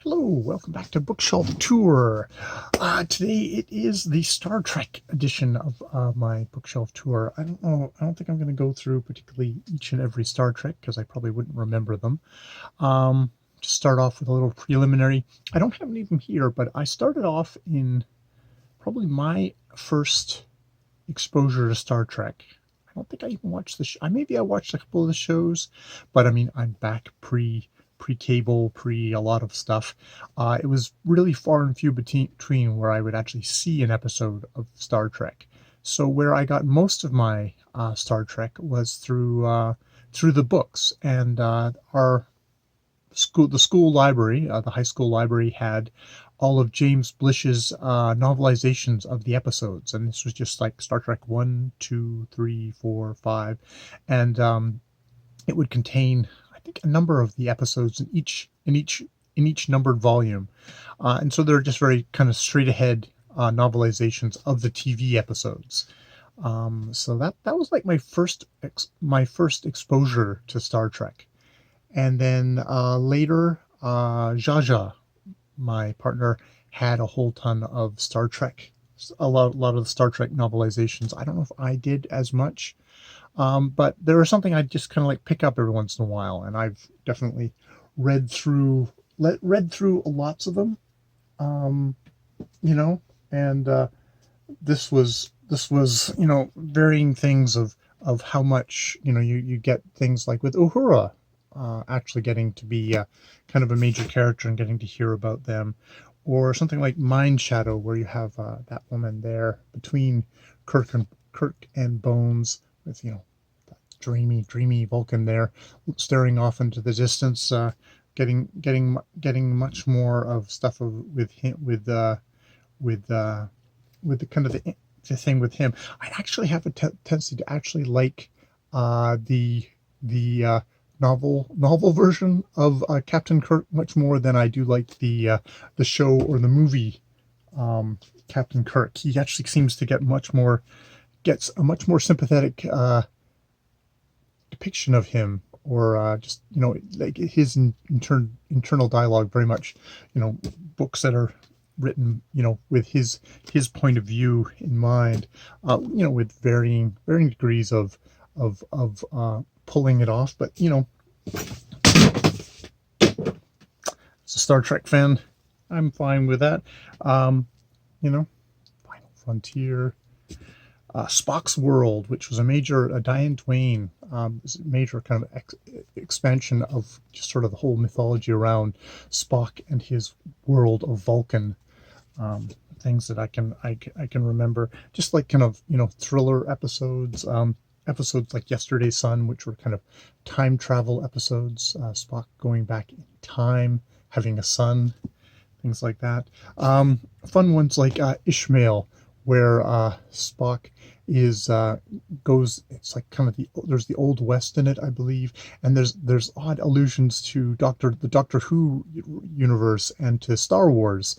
Hello, welcome back to Bookshelf Tour. Today it is the Star Trek edition of my bookshelf tour. I don't think I'm going to go through particularly each and every Star Trek because I probably wouldn't remember them. To start off with a little preliminary, I don't have any of them here, but I started off in probably my first exposure to Star Trek. I don't think I even watched the show. Maybe I watched a couple of the shows, but I mean, I'm back pre-cable, pre a lot of stuff. It was really far and few between where I would actually see an episode of Star Trek. So where I got most of my Star Trek was through the books, and the school library, the high school library, had all of James Blish's novelizations of the episodes, and this was just like Star Trek 1, 2, 3, 4, 5, and it would contain, I think, a number of the episodes in each numbered volume, and so they're just very kind of straight ahead novelizations of the TV episodes. So that was like my first exposure to Star Trek. And then later, Jaja, my partner, had a whole ton of Star Trek, a lot of the Star Trek novelizations. I don't know if I did as much, but there was something I just kind of like pick up every once in a while, and I've definitely read through lots of them, um, you know, and this was varying things of how much you get things like with Uhura, actually getting to be kind of a major character and getting to hear about them, or something like Mind Shadow, where you have that woman there between Kirk and Bones, with that dreamy Vulcan there, staring off into the distance, getting much more of stuff with him, with with the kind of the thing with him. I actually have a tendency to actually like the novel version of Captain Kirk much more than I do like the show or the movie Captain Kirk. He actually seems to gets a much more sympathetic depiction of him, or just like his internal dialogue, very much books that are written with his point of view in mind, with varying degrees of pulling it off. But as a Star Trek fan, I'm fine with that. You know, Final Frontier, Spock's World, which was a Diane Duane, major kind of expansion of just sort of the whole mythology around Spock and his world of Vulcan. Things that I can remember, just like kind of thriller episodes. Episodes like Yesterday's Sun, which were kind of time travel episodes. Spock going back in time, having a son, things like that. Fun ones like Ishmael, where Spock is goes. It's like kind of there's the Old West in it, I believe, and there's odd allusions to the Doctor Who universe and to Star Wars,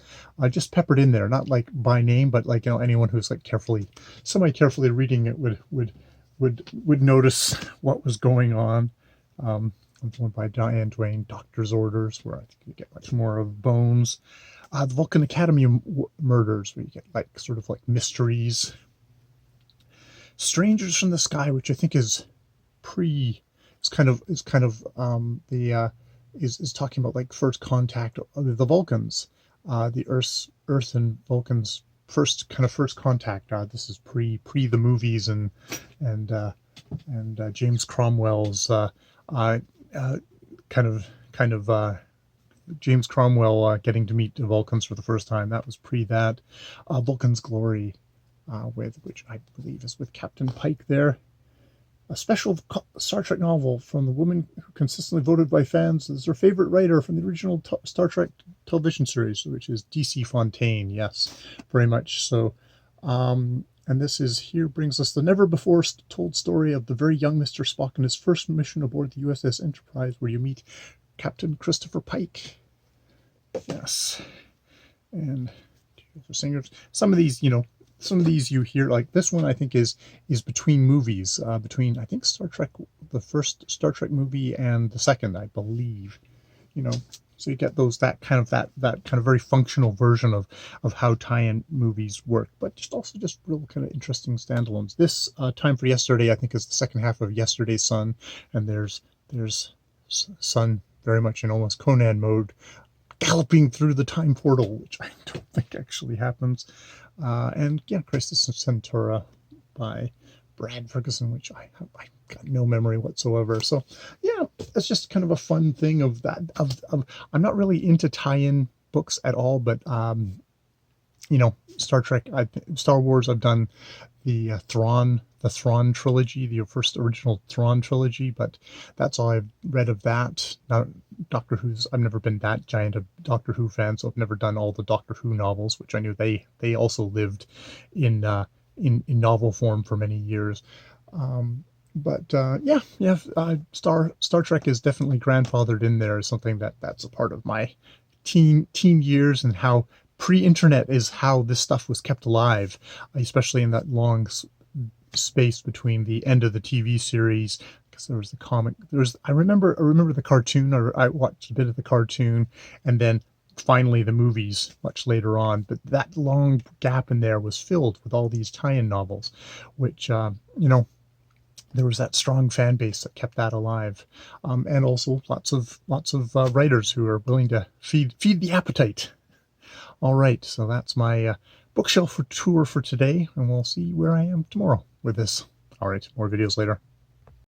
just peppered in there, not like by name, but like anyone who's like semi carefully reading it would notice what was going on. One by Diane Duane, Doctor's Orders, where I think you get much more of Bones. The Vulcan Academy murders, where you get like sort of like mysteries. Strangers from the Sky, which I think is the is talking about like first contact of the Vulcans, the Earth and Vulcans first contact. This is pre the movies and James Cromwell's kind of James Cromwell getting to meet the Vulcans for the first time. That was pre that. Vulcan's Glory, which I believe is with Captain Pike there. A special Star Trek novel from the woman who consistently voted by fans as her favorite writer from the original Star Trek television series, which is DC Fontaine. Yes, very much so. And this brings us the never before told story of the very young Mr. Spock and his first mission aboard the USS Enterprise, where you meet Captain Christopher Pike. Yes. And the singers. Some of these you hear, like this one I think is between movies, between I think Star Trek, the first Star Trek movie and the second, I believe. So you get that kind of very functional version of how tie-in movies work, but just real kind of interesting standalones. This Time for Yesterday, I think, is the second half of Yesterday's Son, and there's Son very much in almost Conan mode, galloping through the time portal, which I don't think actually happens. And yeah, Crisis of Centura by Brad Ferguson, which I got no memory whatsoever. So yeah, it's just kind of a fun thing of that. I'm not really into tie-in books at all, but Star Trek, Star Wars, I've done the Thrawn trilogy, the first original Thrawn trilogy, but that's all I've read of that. Now, Doctor Who's, I've never been that giant a Doctor Who fan, so I've never done all the Doctor Who novels, which I knew they also lived in novel form for many years. Star Trek is definitely grandfathered in there as something that's a part of my teen years, and how pre-internet is how this stuff was kept alive, especially in that long space between the end of the TV series, because there was the comic. I remember the cartoon, or I watched a bit of the cartoon, and then finally the movies much later on. But that long gap in there was filled with all these tie-in novels, which there was that strong fan base that kept that alive, and also lots of writers who are willing to feed the appetite. All right, so that's my bookshelf tour for today, and we'll see where I am tomorrow with this. All right, more videos later.